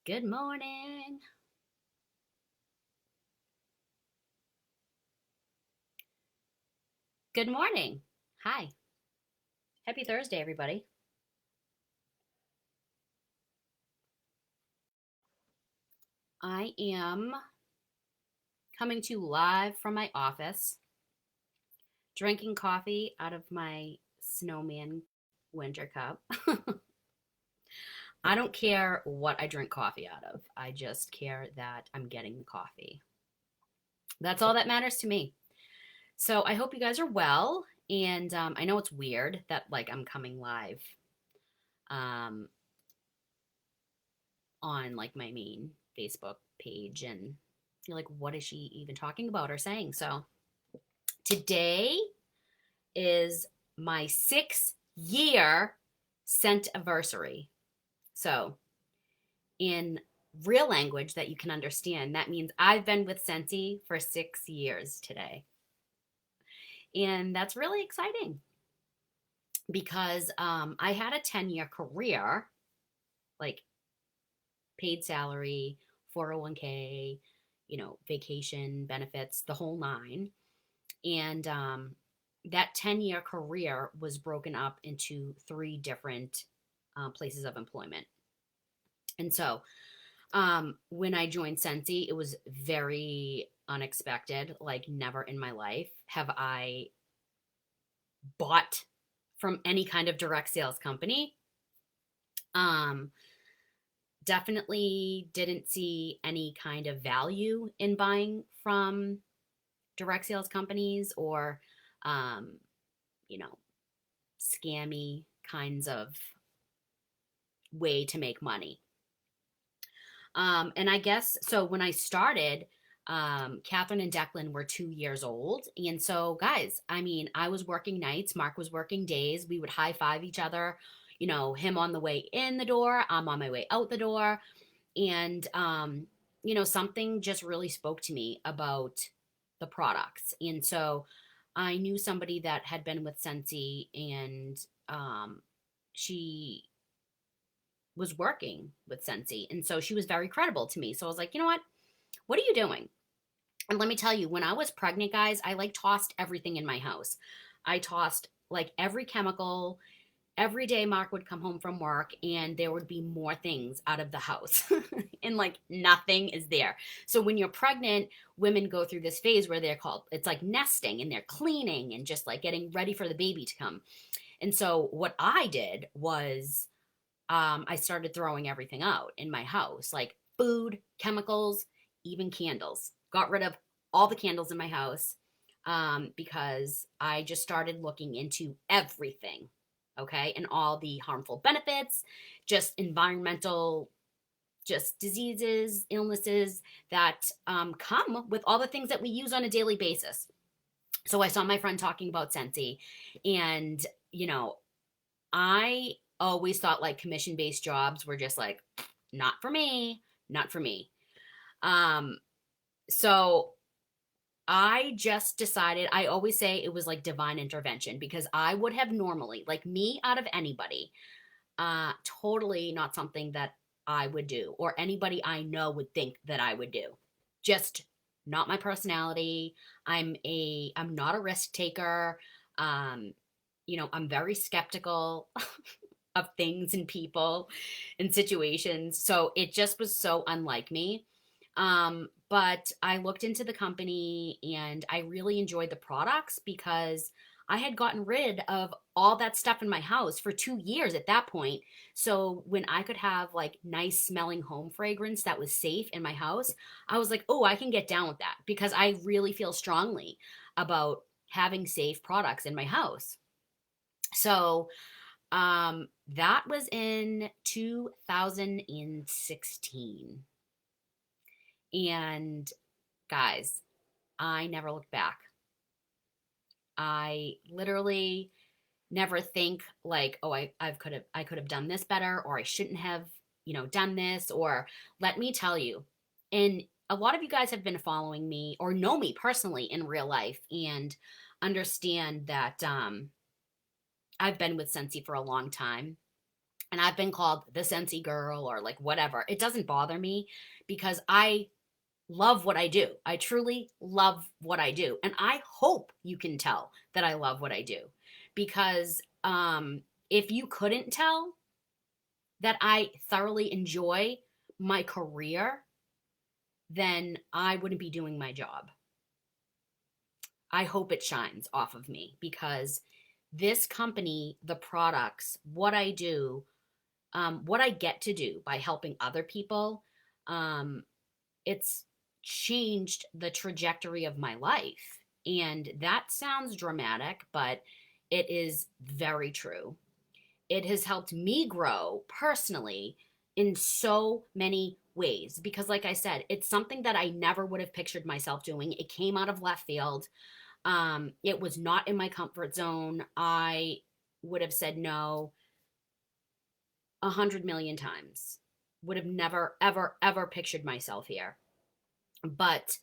Good morning. Good morning. Hi. Happy Thursday, everybody. I am coming to you live from my office, drinking coffee out of my snowman winter cup. I don't care what I drink coffee out of. I just care that I'm getting the coffee. That's all that matters to me. So I hope you guys are well. And I know it's weird that I'm coming live um, on my main Facebook page, and you're like, what is she even talking about or saying? So today is my 6 year Scentiversary. So in real language that you can understand, that means I've been with Scentsy for 6 years today. And that's really exciting because I had a 10-year career, like paid salary, 401k, vacation benefits, the whole nine. And that 10-year career was broken up into three different places of employment. And so when I joined Scentsy, it was very unexpected. Like, never in my life have I bought from any kind of direct sales company. Um, Definitely didn't see any kind of value in buying from direct sales companies or, um, you know, scammy kinds of way to make money. And I guess so when I started, Catherine and Declan were 2 years old. And so, guys, I mean, I was working nights, Mark was working days. We would high five each other, him on the way in the door, I'm on my way out the door. And, something just really spoke to me about the products. And so I knew somebody that had been with Scentsy, and she was working with Scentsy. And so she was very credible to me. So I was like, you know what are you doing? And let me tell you, when I was pregnant, guys, I tossed everything in my house. I tossed every chemical. Every day Mark would come home from work and there would be more things out of the house and nothing is there. So when you're pregnant, women go through this phase where it's like nesting and they're cleaning and just getting ready for the baby to come. And so what I did was I started throwing everything out in my house, like food, chemicals, even candles. Got rid of all the candles in my house because I just started looking into everything, okay, and all the harmful benefits, just environmental, just diseases, illnesses that come with all the things that we use on a daily basis. So I saw my friend talking about Scentsy, and you know, I always thought commission based jobs were just not for me, not for me. Um, so I just decided, I always say it was like divine intervention because I would have normally, like me out of anybody, totally not something that I would do or anybody I know would think that I would do. Just not my personality. I'm not a risk taker. Um, I'm very skeptical of things and people and situations. So it just was so unlike me. But I looked into the company and I really enjoyed the products because I had gotten rid of all that stuff in my house for 2 years at that point. So when I could have nice smelling home fragrance that was safe in my house, I was like, oh, I can get down with that because I really feel strongly about having safe products in my house. So that was in 2016. And guys, I never looked back. I literally never think oh, I could have done this better, or I shouldn't have, done this. Or let me tell you, and a lot of you guys have been following me or know me personally in real life and understand that I've been with Scentsy for a long time. and I've been called the Scentsy girl or like whatever. It doesn't bother me because I love what I do. I truly love what I do. And I hope you can tell that I love what I do because if you couldn't tell that I thoroughly enjoy my career, then I wouldn't be doing my job. I hope it shines off of me because this company, the products, what I do, what I get to do by helping other people, um, it's changed the trajectory of my life. And that sounds dramatic, but it is very true. It has helped me grow personally in so many ways because, like I said, it's something that I never would have pictured myself doing. It came out of left field. It was not in my comfort zone. I would have said no 100 million times. Would have never, ever, ever pictured myself here. But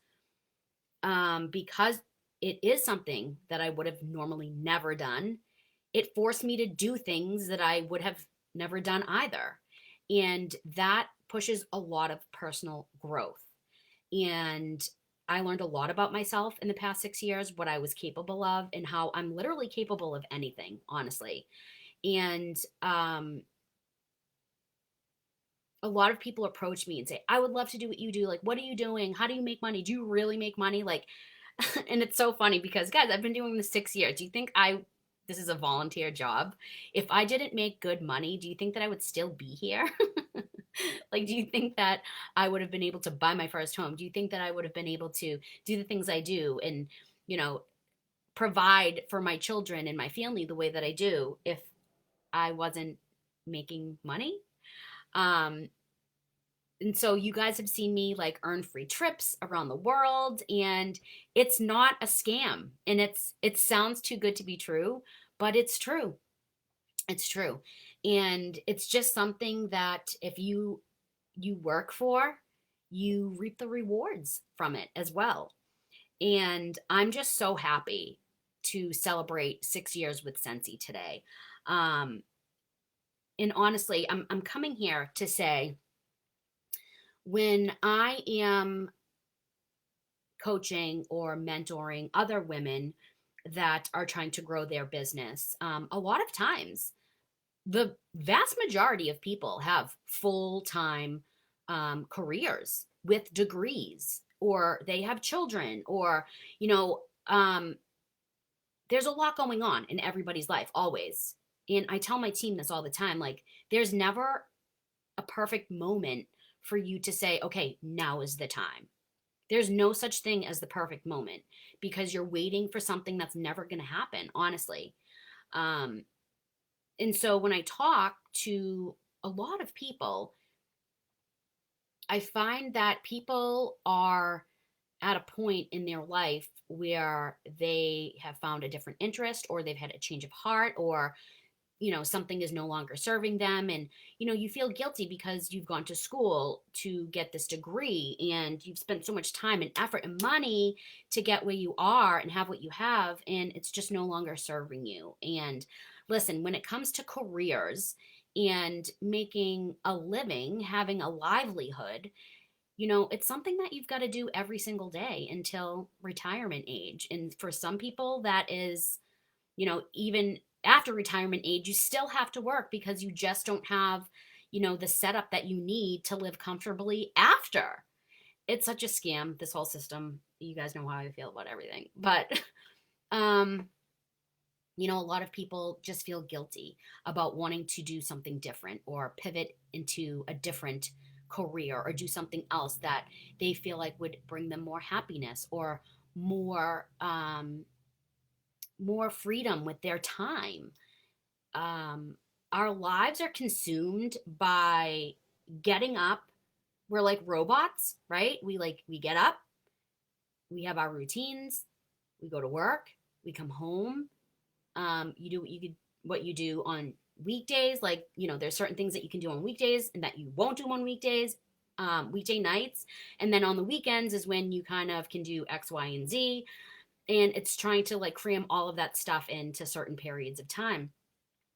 because it is something that I would have normally never done, it forced me to do things that I would have never done either. And that pushes a lot of personal growth. And I learned a lot about myself in the past 6 years, what I was capable of, and how I'm literally capable of anything, honestly. And a lot of people approach me and say, I would love to do what you do. Like, what are you doing? How do you make money? Do you really make money? Like, and it's so funny because, guys, I've been doing this 6 years. Do you think this is a volunteer job? If I didn't make good money, do you think that I would still be here? Like, do you think that I would have been able to buy my first home? Do you think that I would have been able to do the things I do and, you know, provide for my children and my family the way that I do if I wasn't making money? Um, and so you guys have seen me like earn free trips around the world, and it's not a scam, and it sounds too good to be true, but it's true. It's true. And it's just something that if you work for, you reap the rewards from it as well. And I'm just so happy to celebrate 6 years with Scentsy today. Um, and honestly, I'm coming here to say when I am coaching or mentoring other women that are trying to grow their business, a lot of times the vast majority of people have full time careers with degrees, or they have children, or, you know, there's a lot going on in everybody's life, always. And I tell my team this all the time, like, there's never a perfect moment for you to say, okay, now is the time. There's no such thing as the perfect moment because you're waiting for something that's never going to happen, honestly. Um, and so when I talk to a lot of people, I find that people are at a point in their life where they have found a different interest, or they've had a change of heart, or, you know, something is no longer serving them, and, you know, you feel guilty because you've gone to school to get this degree and you've spent so much time and effort and money to get where you are and have what you have, and it's just no longer serving you. And listen, when it comes to careers and making a living, having a livelihood, you know, it's something that you've got to do every single day until retirement age. And for some people, that is, you know, even after retirement age, you still have to work because you just don't have, you know, the setup that you need to live comfortably after. It's such a scam, this whole system. You guys know how I feel about everything. But, um, you know, a lot of people just feel guilty about wanting to do something different or pivot into a different career or do something else that they feel like would bring them more happiness or more more freedom with their time. Um, our lives are consumed by getting up. We're like robots, right? We get up, we have our routines, we go to work, we come home. You do what you do on weekdays. Like, you know, there's certain things that you can do on weekdays and that you won't do on weekdays, weekday nights. And then on the weekends is when you kind of can do X, Y, and Z. And it's trying to like cram all of that stuff into certain periods of time.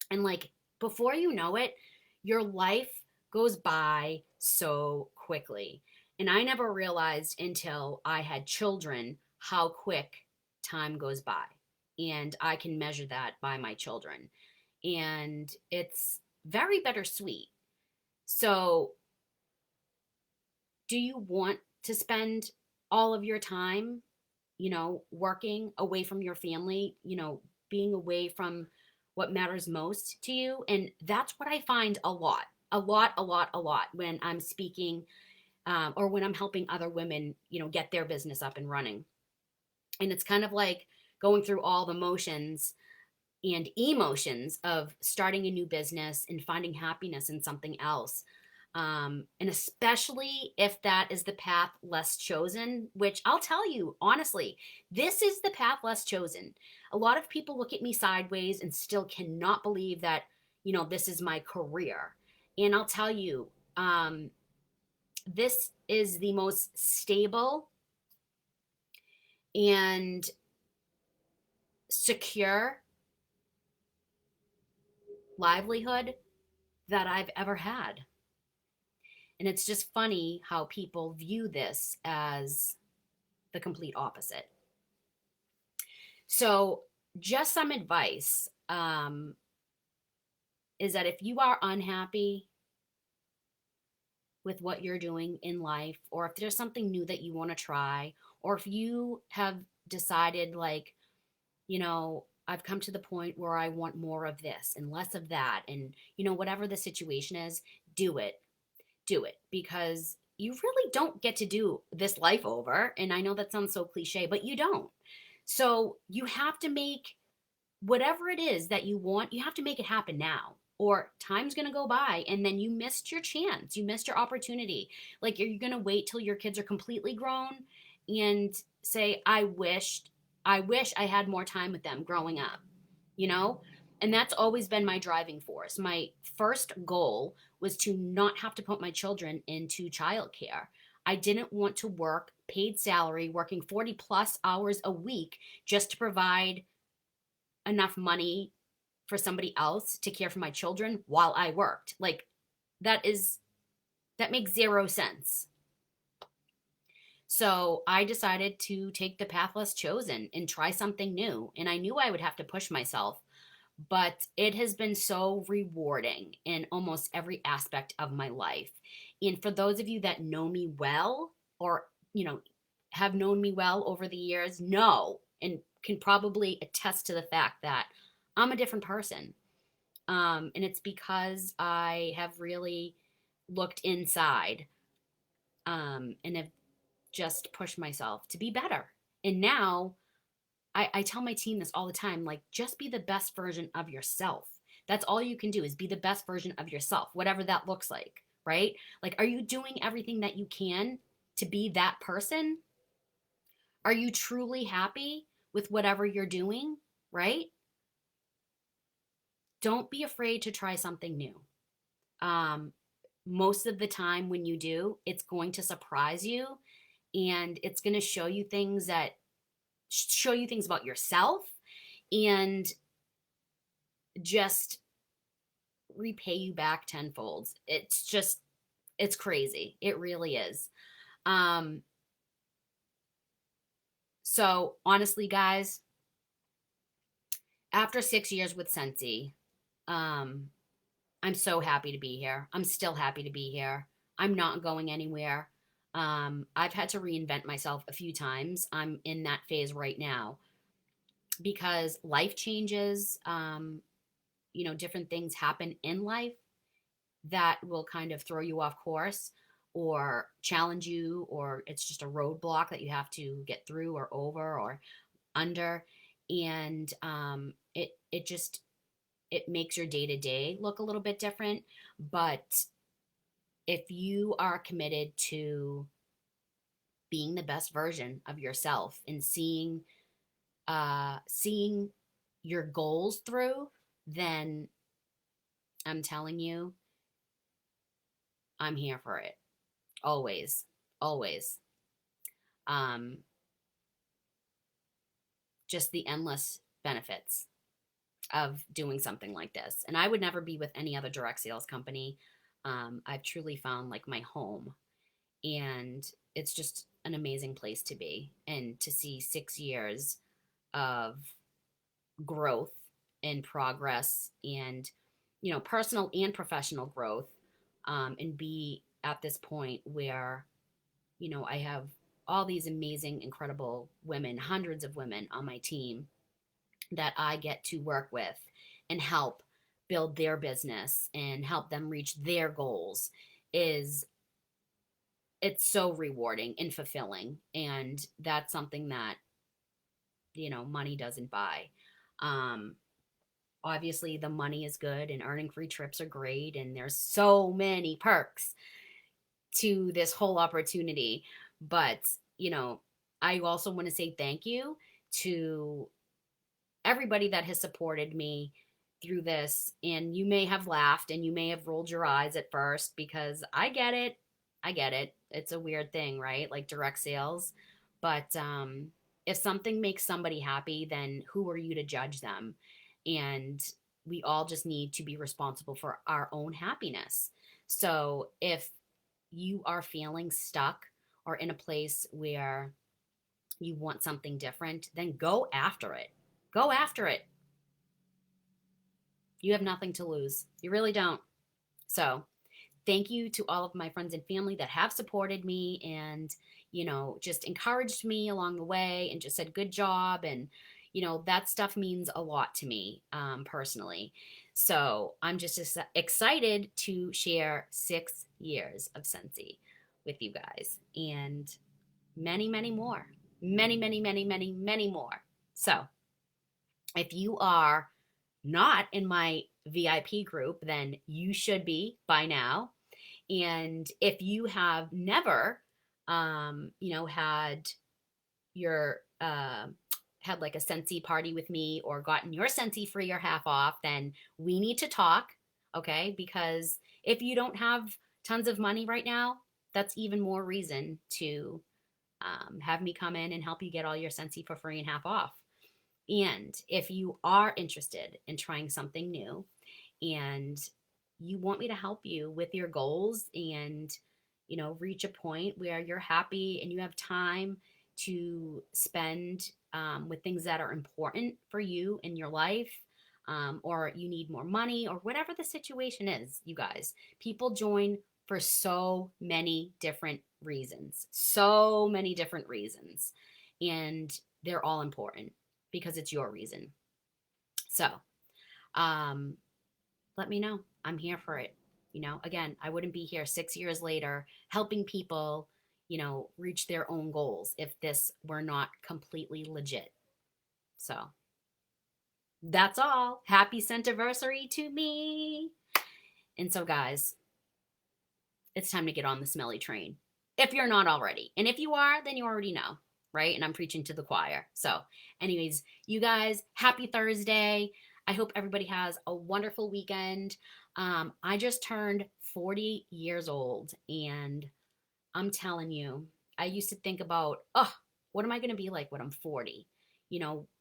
And like before you know it, Your life goes by so quickly. And I never realized until I had children how quick time goes by. And I can measure that by my children. And it's very bittersweet. So, do you want to spend all of your time, working away from your family, being away from what matters most to you? And that's what I find a lot when I'm speaking, or when I'm helping other women, get their business up and running. And it's kind of like going through all the motions and emotions of starting a new business and finding happiness in something else. And especially if that is the path less chosen, which I'll tell you honestly, this is the path less chosen. A lot of people look at me sideways and still cannot believe that, this is my career. And I'll tell you, this is the most stable and secure livelihood that I've ever had. And it's just funny how people view this as the complete opposite. So, just some advice, is that if you are unhappy with what you're doing in life, or if there's something new that you want to try, or if you have decided, like, I've come to the point where I want more of this and less of that, and, whatever the situation is, do it. Do it, because you really don't get to do this life over. And I know that sounds so cliche, but you don't. So you have to make whatever it is that you want, you have to make it happen now. Or time's going to go by and then you missed your chance. You missed your opportunity. Like, you're going to wait till your kids are completely grown and say, I wish I had more time with them growing up, you know? And that's always been my driving force. My first goal was to not have to put my children into childcare. I didn't want to work paid salary, working 40 plus hours a week just to provide enough money for somebody else to care for my children while I worked. Like, that makes zero sense. So I decided to take the path less chosen and try something new. And I knew I would have to push myself, but it has been so rewarding in almost every aspect of my life. And for those of you that know me well, or, have known me well over the years, know and can probably attest to the fact that I'm a different person. And it's because I have really looked inside, and have just pushed myself to be better. And now I tell my team this all the time, like, just be the best version of yourself. That's all you can do, is be the best version of yourself, whatever that looks like, right? Like, are you doing everything that you can to be that person? Are you truly happy with whatever you're doing, right? Don't be afraid to try something new. Um, Most of the time when you do, it's going to surprise you, and it's going to show you things about yourself, and just repay you back tenfold. It's crazy. It really is. Um, so honestly, guys, after 6 years with Scentsy, um, I'm so happy to be here. I'm still happy to be here. I'm not going anywhere. I've had to reinvent myself a few times. I'm in that phase right now because life changes. Different things happen in life that will kind of throw you off course or challenge you, or it's just a roadblock that you have to get through or over or under. And it makes your day to day look a little bit different. But if you are committed to being the best version of yourself and seeing your goals through, then I'm telling you, I'm here for it. Always. Always. Um, just the endless benefits of doing something like this. And I would never be with any other direct sales company. I've truly found like my home, and it's just an amazing place to be, and to see 6 years of growth and progress, and personal and professional growth, and be at this point where I have all these amazing, incredible women, hundreds of women on my team that I get to work with and help build their business and help them reach their goals. Is It's so rewarding and fulfilling, and that's something that money doesn't buy. um Obviously the money is good, and earning free trips are great, and there's so many perks to this whole opportunity. But I also want to say thank you to everybody that has supported me through this. And you may have laughed and you may have rolled your eyes at first, because I get it. I get it. It's a weird thing, right? Like direct sales. But if something makes somebody happy, then who are you to judge them? And we all just need to be responsible for our own happiness. So if you are feeling stuck or in a place where you want something different, then go after it. Go after it. You have nothing to lose. You really don't. So, thank you to all of my friends and family that have supported me and, just encouraged me along the way and just said, good job. And, that stuff means a lot to me, personally. So, I'm just excited to share 6 years of Scentsy with you guys, and many, many more. Many, many, many, many, many more. So, if you are not in my VIP group, then you should be by now. And if you have never, had your, had like a Scentsy party with me, or gotten your Scentsy free or half off, then we need to talk, okay? Because if you don't have tons of money right now, that's even more reason to have me come in and help you get all your Scentsy for free and half off. And if you are interested in trying something new, and you want me to help you with your goals, and reach a point where you're happy and you have time to spend, with things that are important for you in your life, or you need more money, or whatever the situation is, you guys, people join for so many different reasons. So many different reasons. And they're all important, because it's your reason. So, um, let me know. I'm here for it. Again, I wouldn't be here 6 years later helping people, reach their own goals if this were not completely legit. So, that's all. Happy Scentiversary to me. And so, guys, it's time to get on the smelly train, if you're not already. And if you are, then you already know, right? And I'm preaching to the choir. So, anyways, you guys, happy Thursday. I hope everybody has a wonderful weekend. I just turned 40 years old, and I'm telling you, I used to think about, oh, what am I going to be like when I'm 40?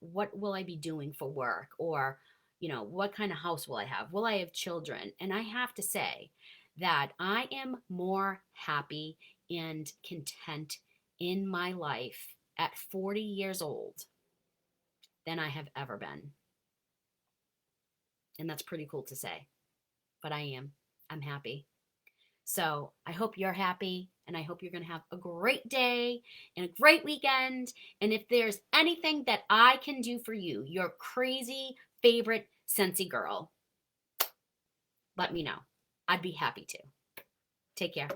What will I be doing for work? Or, what kind of house will I have? Will I have children? And I have to say that I am more happy and content in my life at 40 years old than I have ever been. And that's pretty cool to say, but I am. I'm happy. So I hope you're happy, and I hope you're going to have a great day and a great weekend. And if there's anything that I can do for you, your crazy favorite Scentsy girl, let me know. I'd be happy to. Take care.